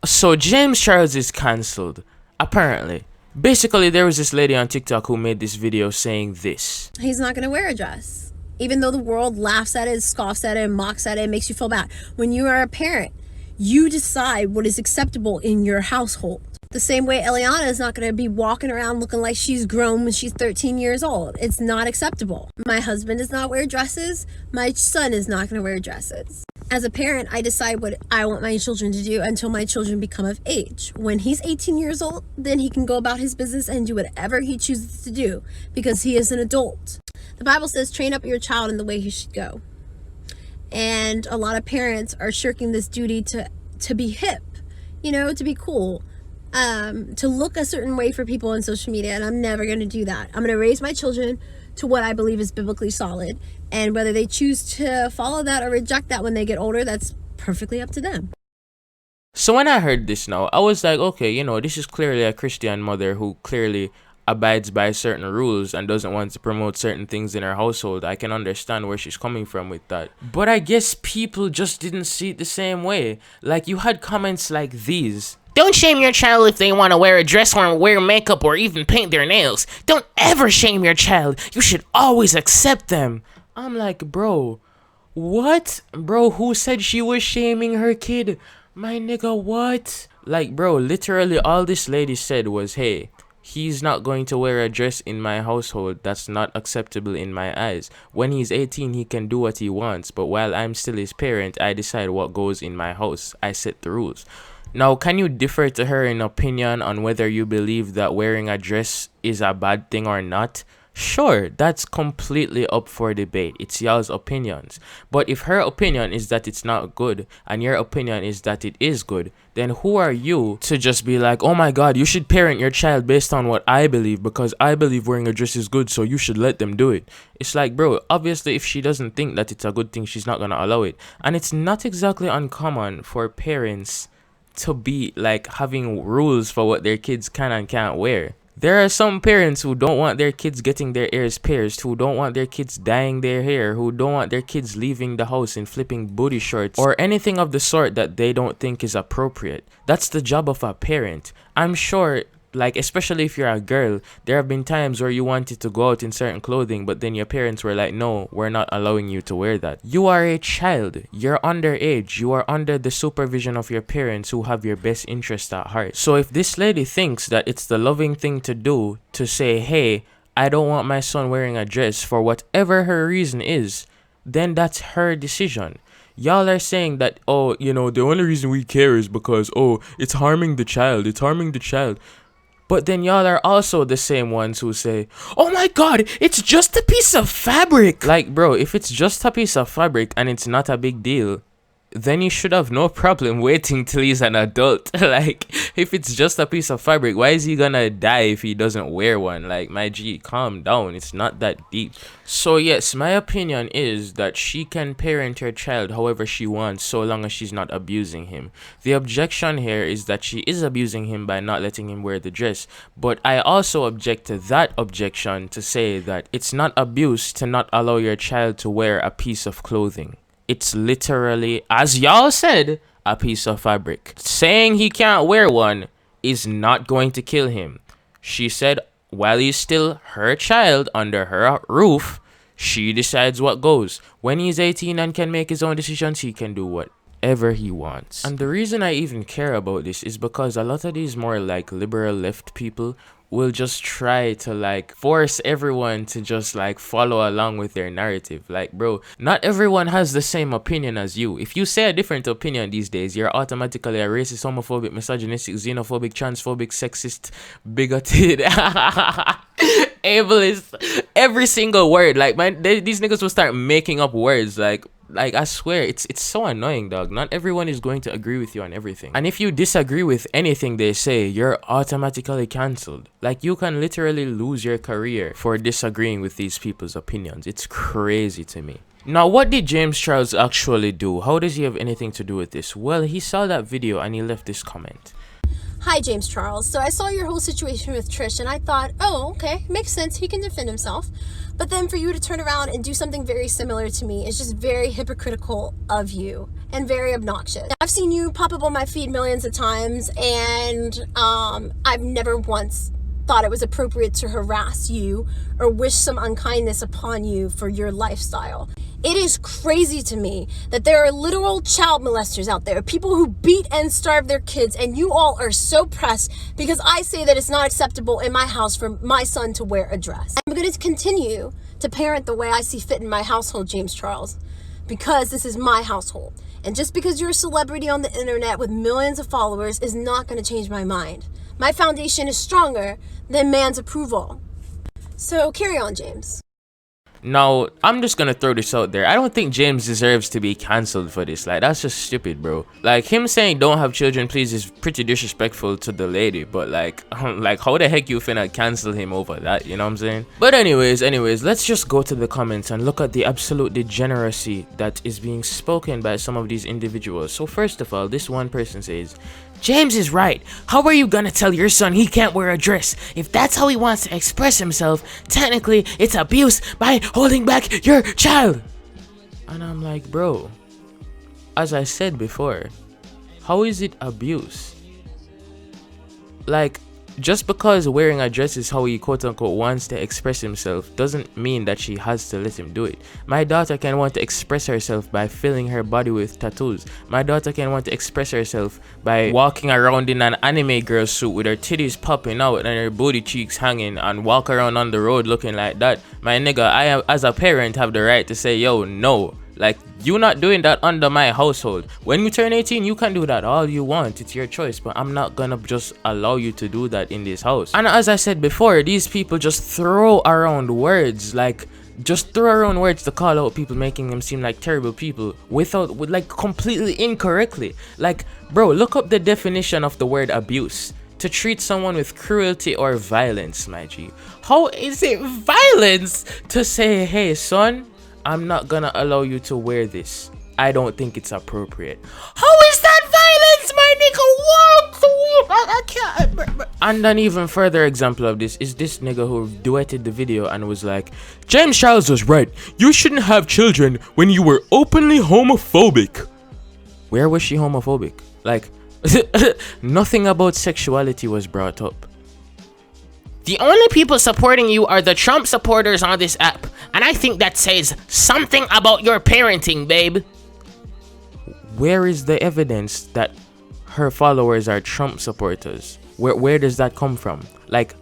So James Charles is cancelled, apparently. Basically, there was this lady on TikTok who made this video saying this. He's not going to wear a dress. Even though the world laughs at it, scoffs at it, mocks at it, makes you feel bad. When you are a parent, you decide what is acceptable in your household. The same way Eliana is not going to be walking around looking like she's grown when she's 13 years old. It's not acceptable. My husband does not wear dresses. My son is not going to wear dresses. As a parent, I decide what I want my children to do until my children become of age. When he's 18 years old, then he can go about his business and do whatever he chooses to do because he is an adult. The Bible says, train up your child in the way he should go. And a lot of parents are shirking this duty to be hip, to be cool, to look a certain way for people on social media. And I'm never going to do that. I'm going to raise my children to what I believe is biblically solid. And whether they choose to follow that or reject that when they get older, that's perfectly up to them. So when I heard this now, I was like, okay, this is clearly a Christian mother who clearly abides by certain rules and doesn't want to promote certain things in her household. I can understand where she's coming from with that. But I guess people just didn't see it the same way. Like, you had comments like these. Don't shame your child if they want to wear a dress or wear makeup or even paint their nails. Don't ever shame your child. You should always accept them. I'm like, bro, what? Bro, who said she was shaming her kid? My nigga, what? Like, bro, literally all this lady said was, hey, he's not going to wear a dress in my household. That's not acceptable in my eyes. When he's 18, he can do what he wants. But while I'm still his parent, I decide what goes in my house. I set the rules. Now, can you differ to her in opinion on whether you believe that wearing a dress is a bad thing or not? Sure, that's completely up for debate. It's y'all's opinions. But if her opinion is that it's not good and your opinion is that it is good, then who are you to just be like, oh my god, you should parent your child based on what I believe because I believe wearing a dress is good, so you should let them do it. It's like, bro, obviously if she doesn't think that it's a good thing, she's not gonna allow it. And it's not exactly uncommon for parents to be like having rules for what their kids can and can't wear. There are some parents who don't want their kids getting their ears pierced, who don't want their kids dyeing their hair, who don't want their kids leaving the house in flipping booty shorts, or anything of the sort that they don't think is appropriate. That's the job of a parent. I'm sure, like, especially if you're a girl, there have been times where you wanted to go out in certain clothing, but then your parents were like, no, we're not allowing you to wear that. You are a child. You're underage. You are under the supervision of your parents who have your best interest at heart. So if this lady thinks that it's the loving thing to do to say, hey, I don't want my son wearing a dress for whatever her reason is, then that's her decision. Y'all are saying that, oh, the only reason we care is because, oh, it's harming the child. It's harming the child. But then y'all are also the same ones who say, oh my god, it's just a piece of fabric. Like, bro, if it's just a piece of fabric and it's not a big deal, then you should have no problem waiting till he's an adult. Like, if it's just a piece of fabric, why is he gonna die if he doesn't wear one? Like, my G, calm down. It's not that deep. So yes, my opinion is that she can parent her child however she wants so long as she's not abusing him. The objection here is that she is abusing him by not letting him wear the dress. But I also object to that objection to say that it's not abuse to not allow your child to wear a piece of clothing. It's literally, as y'all said, a piece of fabric. Saying he can't wear one is not going to kill him. She said while he's still her child under her roof, she decides what goes. When he's 18 and can make his own decisions, he can do whatever he wants. And the reason I even care about this is because a lot of these more like liberal left people will just try to like force everyone to just like follow along with their narrative. Like, bro, not everyone has the same opinion as you. If you say a different opinion these days, you're automatically a racist, homophobic, misogynistic, xenophobic, transphobic, sexist, bigoted, ableist, every single word. Like, man, these niggas will start making up words. Like, I swear, it's so annoying, dog. Not everyone is going to agree with you on everything. And if you disagree with anything they say, you're automatically cancelled. Like, you can literally lose your career for disagreeing with these people's opinions. It's crazy to me. Now, what did James Charles actually do? How does he have anything to do with this? Well, he saw that video and he left this comment. Hi, James Charles. So I saw your whole situation with Trish and I thought, oh, okay, makes sense. He can defend himself. But then for you to turn around and do something very similar to me is just very hypocritical of you and very obnoxious. I've seen you pop up on my feed millions of times, and I've never once thought it was appropriate to harass you or wish some unkindness upon you for your lifestyle. It is crazy to me that there are literal child molesters out there, people who beat and starve their kids, and you all are so pressed because I say that it's not acceptable in my house for my son to wear a dress. I'm going to continue to parent the way I see fit in my household, James Charles, because this is my household. And just because you're a celebrity on the internet with millions of followers is not going to change my mind. My foundation is stronger than man's approval. So carry on, James. Now, I'm just gonna throw this out there. I don't think James deserves to be cancelled for this. Like, that's just stupid, bro. Like, him saying don't have children, please, is pretty disrespectful to the lady. But, like how the heck you finna cancel him over that? You know what I'm saying? But anyways, let's just go to the comments and look at the absolute degeneracy that is being spoken by some of these individuals. So, first of all, this one person says, James is right. How are you gonna tell your son he can't wear a dress? If that's how he wants to express himself, technically it's abuse by holding back your child. And I'm like, bro, as I said before, how is it abuse? Like, just because wearing a dress is how he quote-unquote wants to express himself doesn't mean that she has to let him do it. My daughter can want to express herself by filling her body with tattoos. My daughter can want to express herself by walking around in an anime girl suit with her titties popping out and her booty cheeks hanging and walk around on the road looking like that. My nigga, I as a parent have the right to say, yo, no. Like, you not doing that under my household. When you turn 18, you can do that all you want. It's your choice. But I'm not gonna just allow you to do that in this house. And as I said before, these people just throw around words. Like, just throw around words to call out people, making them seem like terrible people with completely incorrectly. Like, bro, look up the definition of the word abuse. To treat someone with cruelty or violence, my G. How is it violence to say, hey, son, I'm not gonna allow you to wear this. I don't think it's appropriate. How is that violence, my nigga? What? I can't. And an even further example of this is this nigga who duetted the video and was like, James Charles was right. You shouldn't have children when you were openly homophobic. Where was she homophobic? Like, nothing about sexuality was brought up. The only people supporting you are the Trump supporters on this app, and I think that says something about your parenting, babe. Where is the evidence that her followers are Trump supporters? Where does that come from? Like,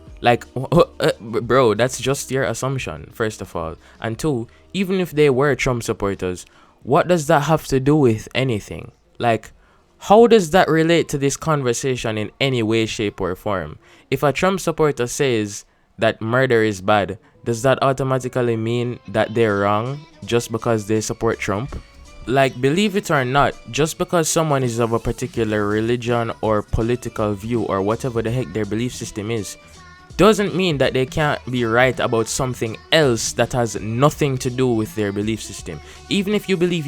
bro, that's just your assumption, first of all. And two, even if they were Trump supporters, what does that have to do with anything? Like, how does that relate to this conversation in any way, shape, or form? If a Trump supporter says that murder is bad, does that automatically mean that they're wrong just because they support Trump? Like, believe it or not, just because someone is of a particular religion or political view or whatever the heck their belief system is, doesn't mean that they can't be right about something else that has nothing to do with their belief system. Even if you believe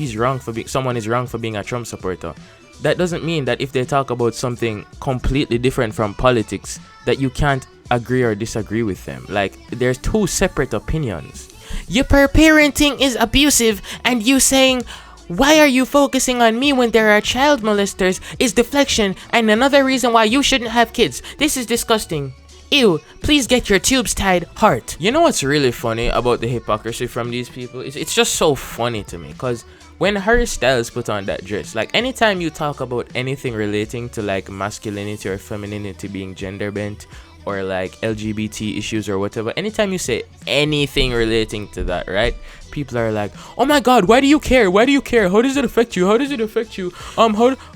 someone is wrong for being a Trump supporter, that doesn't mean that if they talk about something completely different from politics, that you can't agree or disagree with them. Like, there's two separate opinions. Your parenting is abusive, and you saying, why are you focusing on me when there are child molesters is deflection and another reason why you shouldn't have kids. This is disgusting. Ew, please get your tubes tied, heart. You know what's really funny about the hypocrisy from these people? It's just so funny to me, because when Harry Styles put on that dress, like, anytime you talk about anything relating to like masculinity or femininity being gender bent or like LGBT issues or whatever, anytime you say anything relating to that, right, people are like, oh my god, why do you care? Why do you care? How does it affect you? How does it affect you?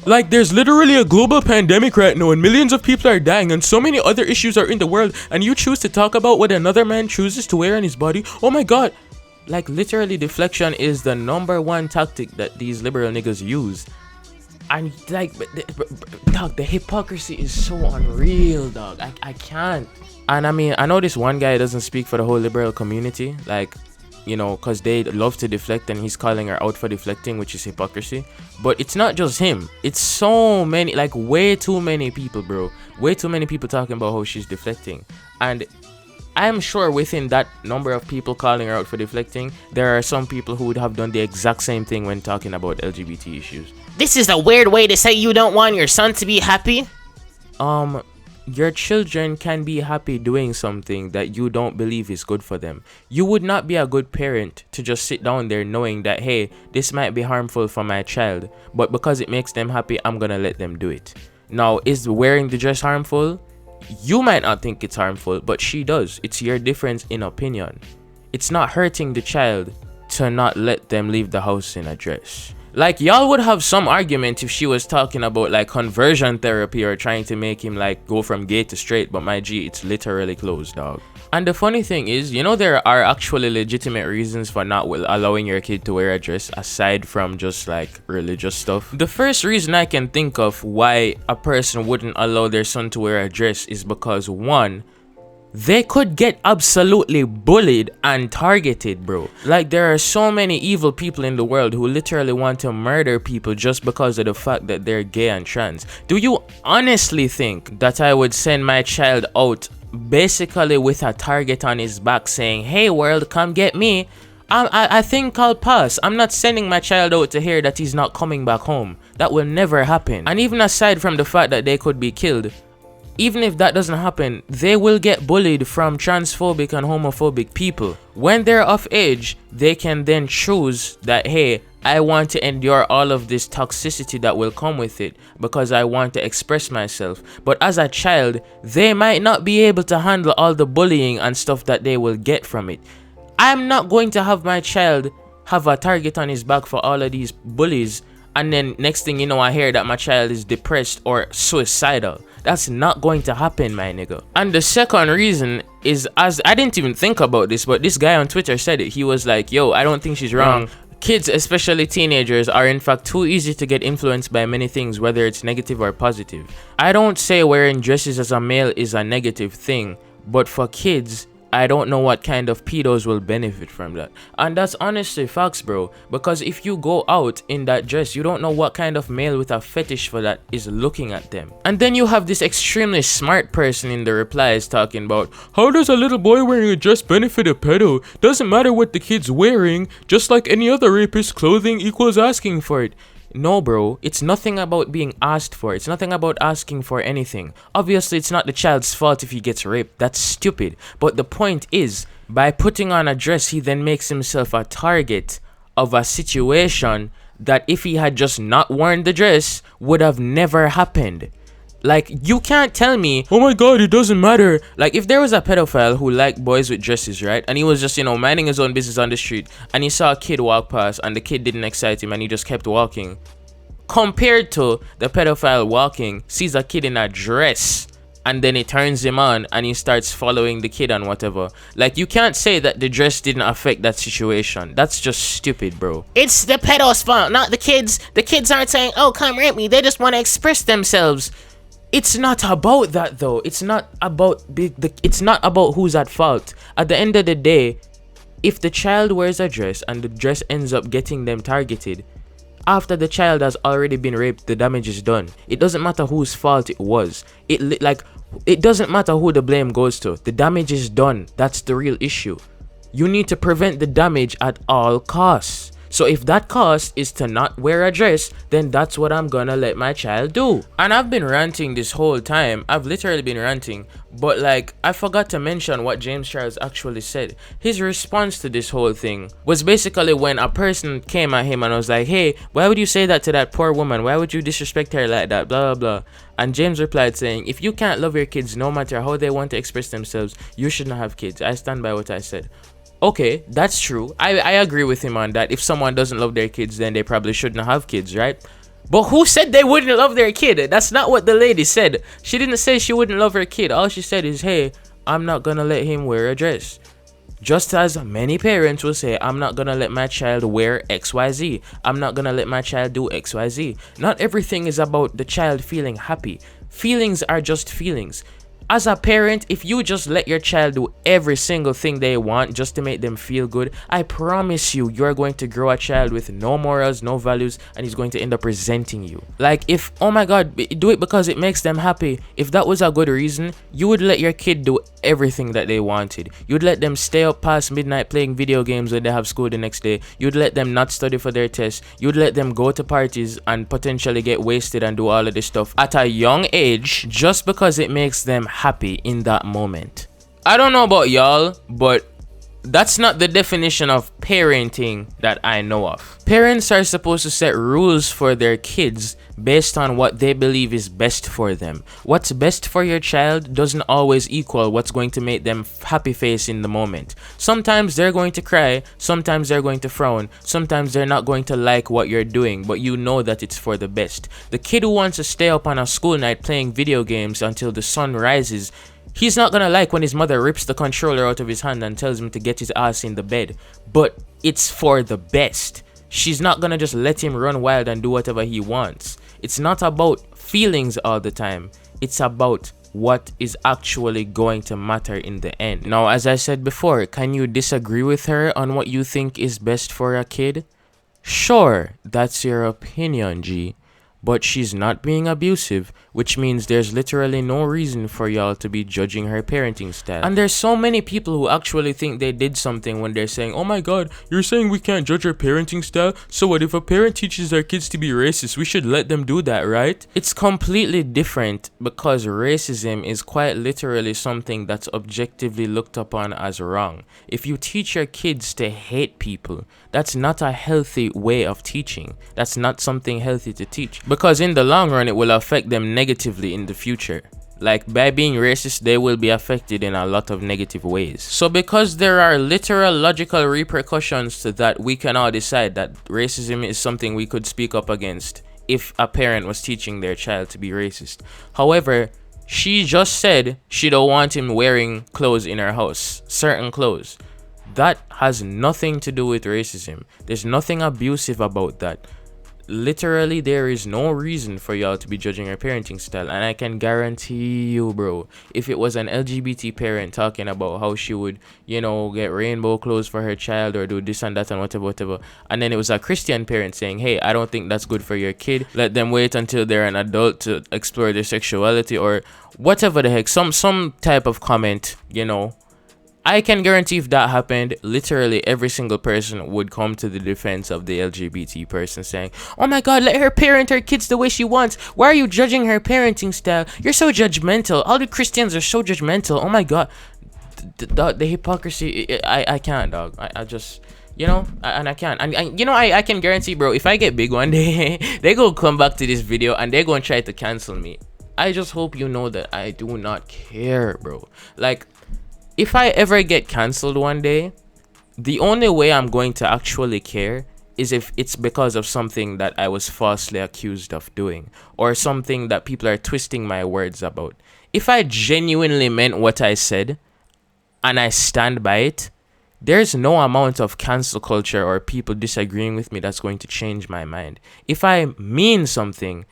Like, there's literally a global pandemic right now and millions of people are dying and so many other issues are in the world, and you choose to talk about what another man chooses to wear on his body? Oh my god. Like, literally, deflection is the #1 tactic that these liberal niggas use. And like, dog, the hypocrisy is so unreal, dog. I can't. And I mean, I know this one guy doesn't speak for the whole liberal community. Like, you know, because they love to deflect, and he's calling her out for deflecting, which is hypocrisy. But it's not just him. It's so many, like way too many people, bro. Way too many people talking about how she's deflecting. And I'm sure within that number of people calling her out for deflecting, there are some people who would have done the exact same thing when talking about LGBT issues. This is a weird way to say you don't want your son to be happy. Your children can be happy doing something that you don't believe is good for them. You would not be a good parent to just sit down there knowing that, hey, this might be harmful for my child, but because it makes them happy, I'm gonna let them do it. Now, is wearing the dress harmful? You might not think it's harmful, but she does. It's your difference in opinion. It's not hurting the child to not let them leave the house in a dress. Like, y'all would have some argument if she was talking about like conversion therapy or trying to make him like go from gay to straight, but my G, it's literally closed, dog. And the funny thing is, you know, there are actually legitimate reasons for not allowing your kid to wear a dress aside from just like religious stuff. The first reason I can think of why a person wouldn't allow their son to wear a dress is because, one, they could get absolutely bullied and targeted, bro. Like, there are so many evil people in the world who literally want to murder people just because of the fact that they're gay and trans. Do you honestly think that I would send my child out basically with a target on his back saying, hey world, come get me? I think I'll pass. I'm not sending my child out to hear that he's not coming back home. That will never happen. And even aside from the fact that they could be killed, even if that doesn't happen, they will get bullied from transphobic and homophobic people. When they're of age, they can then choose that, hey, I want to endure all of this toxicity that will come with it because I want to express myself. But as a child, they might not be able to handle all the bullying and stuff that they will get from it. I'm not going to have my child have a target on his back for all of these bullies, and then next thing you know, I hear that my child is depressed or suicidal. That's not going to happen, my nigga. And the second reason is, as I didn't even think about this, but this guy on Twitter said it. He was like, yo, I don't think she's wrong. Kids, especially teenagers, are in fact too easy to get influenced by many things, whether it's negative or positive. I don't say wearing dresses as a male is a negative thing, but for kids, I don't know what kind of pedos will benefit from that. And that's honestly facts, bro. Because if you go out in that dress, you don't know what kind of male with a fetish for that is looking at them. And then you have this extremely smart person in the replies talking about, how does a little boy wearing a dress benefit a pedo? Doesn't matter what the kid's wearing, just like any other rapist, clothing equals asking for it. No, bro, it's nothing about being asked for. It's nothing about asking for anything. Obviously, it's not the child's fault if he gets raped. That's stupid. But the point is, by putting on a dress, he then makes himself a target of a situation that if he had just not worn the dress, would have never happened. Like, you can't tell me, oh my god, it doesn't matter. Like, if there was a pedophile who liked boys with dresses, right? And he was just, you know, minding his own business on the street, and he saw a kid walk past, and the kid didn't excite him, and he just kept walking. Compared to the pedophile walking, sees a kid in a dress, and then it turns him on, and he starts following the kid and whatever. Like, you can't say that the dress didn't affect that situation. That's just stupid, bro. It's the pedo's fault, not the kids. The kids aren't saying, oh, come rape me. They just want to express themselves. It's not about that though. It's not about it's not about who's at fault. At the end of the day, if the child wears a dress and the dress ends up getting them targeted, after the child has already been raped, the damage is done. It doesn't matter whose fault it was. It doesn't matter who the blame goes to. The damage is done. That's the real issue. You need to prevent the damage at all costs. So if that cost is to not wear a dress, then that's what I'm gonna let my child do. And I've been ranting this whole time. I've literally been ranting. But like, I forgot to mention what James Charles actually said. His response to this whole thing was basically when a person came at him and was like, hey, why would you say that to that poor woman? Why would you disrespect her like that? Blah, blah, blah. And James replied saying, if you can't love your kids no matter how they want to express themselves, you should not have kids. I stand by what I said. Okay, that's true. I agree with him on that. If someone doesn't love their kids, then they probably shouldn't have kids, right? But who said they wouldn't love their kid? That's not what the lady said. She didn't say she wouldn't love her kid. All she said is, hey, I'm not gonna let him wear a dress. Just as many parents will say, I'm not gonna let my child wear XYZ. I'm not gonna let my child do XYZ. Not everything is about the child feeling happy. Feelings are just feelings. As a parent, if you just let your child do every single thing they want just to make them feel good, I promise you, you're going to grow a child with no morals, no values, and he's going to end up resenting you. Like, if, oh my god, do it because it makes them happy. If that was a good reason, you would let your kid do everything that they wanted. You'd let them stay up past midnight playing video games when they have school the next day. You'd let them not study for their tests. You'd let them go to parties and potentially get wasted and do all of this stuff at a young age just because it makes them happy in that moment. I don't know about y'all, but that's not the definition of parenting that I know of. Parents are supposed to set rules for their kids based on what they believe is best for them. What's best for your child doesn't always equal what's going to make them happy face in the moment. Sometimes they're going to cry, sometimes they're going to frown, sometimes they're not going to like what you're doing, but you know that it's for the best. The kid who wants to stay up on a school night playing video games until the sun rises, he's not gonna like when his mother rips the controller out of his hand and tells him to get his ass in the bed. But it's for the best. She's not gonna just let him run wild and do whatever he wants. It's not about feelings all the time. It's about what is actually going to matter in the end. Now, as I said before, can you disagree with her on what you think is best for a kid? Sure, that's your opinion, G. But she's not being abusive, which means there's literally no reason for y'all to be judging her parenting style. And there's so many people who actually think they did something when they're saying, oh my god, you're saying we can't judge her parenting style? So what if a parent teaches their kids to be racist? We should let them do that, right? It's completely different because racism is quite literally something that's objectively looked upon as wrong. If you teach your kids to hate people, that's not a healthy way of teaching. That's not something healthy to teach. Because in the long run, it will affect them negatively in the future. Like, by being racist, they will be affected in a lot of negative ways. So because there are literal logical repercussions to that, we can all decide that racism is something we could speak up against if a parent was teaching their child to be racist. However, she just said she don't want him wearing clothes in her house, certain clothes. That has nothing to do with racism. There's nothing abusive about that. Literally, there is no reason for y'all to be judging her parenting style. And I can guarantee you, bro, if it was an LGBT parent talking about how she would, you know, get rainbow clothes for her child or do this and that and whatever, and then it was a Christian parent saying, hey, I don't think that's good for your kid, let them wait until they're an adult to explore their sexuality, or whatever the heck, some type of comment, you know, I can guarantee if that happened, literally every single person would come to the defense of the LGBT person saying, oh my god, let her parent her kids the way she wants. Why are you judging her parenting style? You're so judgmental. All the Christians are so judgmental. Oh my god. The hypocrisy, I can't, dog. I just, you know, I can't. And you know, I can guarantee, bro, if I get big one day, they go come back to this video and they're going to try to cancel me. I just hope you know that I do not care, bro. Like, if I ever get cancelled one day, the only way I'm going to actually care is if it's because of something that I was falsely accused of doing, or something that people are twisting my words about. If I genuinely meant what I said, and I stand by it, there's no amount of cancel culture or people disagreeing with me that's going to change my mind. If I mean something,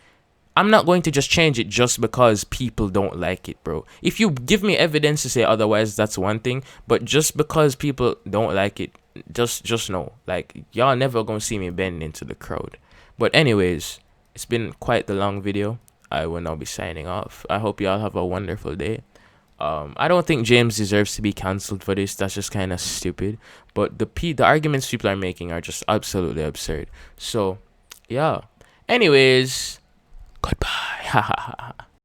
I'm not going to just change it just because people don't like it, bro. If you give me evidence to say otherwise, that's one thing. But just because people don't like it, just know. Like, y'all never gonna see me bend into the crowd. But anyways, it's been quite the long video. I will now be signing off. I hope y'all have a wonderful day. I don't think James deserves to be cancelled for this. That's just kind of stupid. But the arguments people are making are just absolutely absurd. So, yeah. Anyways, goodbye.